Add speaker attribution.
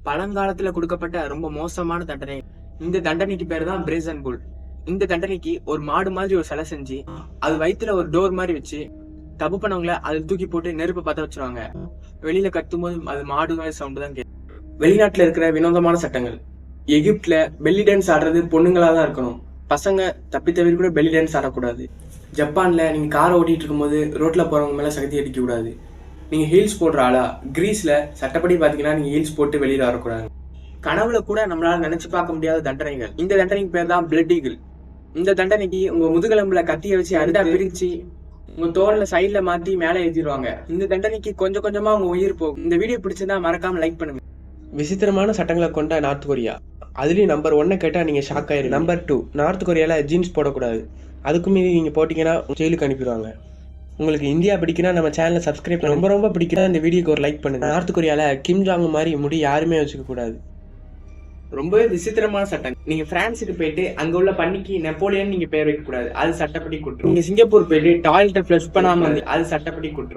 Speaker 1: பழங்காலத்துல கொடுக்கப்பட்ட ரொம்ப மோசமான தண்டனை. இந்த தண்டனைக்கு பேர் தான் பிரேசன் புல். இந்த தண்டனைக்கு ஒரு மாடு மாதிரி ஒரு சிலை செஞ்சு அது வயிற்றுல ஒரு டோர் மாதிரி வச்சு தப்பு பண்ணவங்கள அதை தூக்கி போட்டு நெருப்பு பத்த வச்சிருவாங்க. வெளியில கத்தும் போது அது மாடு மாதிரி சவுண்டு தான் கேட்கும். வெளிநாட்டுல இருக்கிற வினோதமான சட்டங்கள். எகிப்துல பெல்லி டான்ஸ் ஆடுறது பொண்ணுங்களா தான் இருக்கணும். பசங்க தப்பித்தவரை கூட பெல்லி டான்ஸ் ஆடக்கூடாது. ஜப்பான்ல நீங்க காரை ஓட்டிட்டு இருக்கும்போது ரோட்ல போறவங்க மேல சக்தி அடிக்க கூடாது. நீங்க ஹீல்ஸ் போடுற ஆளா? கிரீஸ்ல சட்டப்படி பாத்தீங்கன்னா நீங்க ஹீல்ஸ் போட்டு வெளியில வரக்கூடாது. கனவுல கூட நம்மளால நினைச்சு பார்க்க முடியாத தண்டனைகள். இந்த தண்டனைக்கு பேர் தான் பிளட் ஈகிள். இந்த தண்டனைக்கு உங்க முதுகெலும்புல கத்திய வச்சு அருடா பிரிச்சு உங்க தோல்ல சைட்ல மாத்தி மேல ஏத்திடுவாங்க. இந்த தண்டனைக்கு கொஞ்சம் கொஞ்சமா உங்க உயிர் போகும். இந்த வீடியோ பிடிச்சிருந்தா மறக்காம லைக் பண்ணுங்க.
Speaker 2: விசித்திரமான சட்டங்களை கொண்ட நார்த் கொரியா. அதுலயும் நம்பர் 1 கேட்டா நீங்க ஷாக் ஆயிரு. நம்பர் 2, நார்த் கொரியால ஜீன்ஸ் போடக்கூடாது. அதுக்கு மீறி நீங்க போட்டீங்கன்னா ஜெயிலுக்கு அனுப்பிடுவாங்க. உங்களுக்கு இந்தியா பிடிக்குன்னா நம்ம சேனலை சப்ஸ்கிரைப் ரொம்ப ரொம்ப பிடிக்குன்னா இந்த வீடியோக்கு ஒரு லைக் பண்ணுங்க. நார்த் கொரியால கிம் ஜாங் மாதிரி முடி யாருமே வச்சுக்க கூடாது.
Speaker 1: ரொம்பவே விசித்திரமான சட்டம். நீங்க பிரான்ஸுக்கு போயிட்டு அங்க உள்ள பண்ணிக்கு நெப்போலியன் நீங்க பேர் வைக்க கூடாது. அது சட்டப்படி குற்றம். நீங்க சிங்கப்பூர் போயிட்டு டாய்லெட்டை ஃபிளஷ் பண்ணாம அது சட்டப்படி குற்றம்.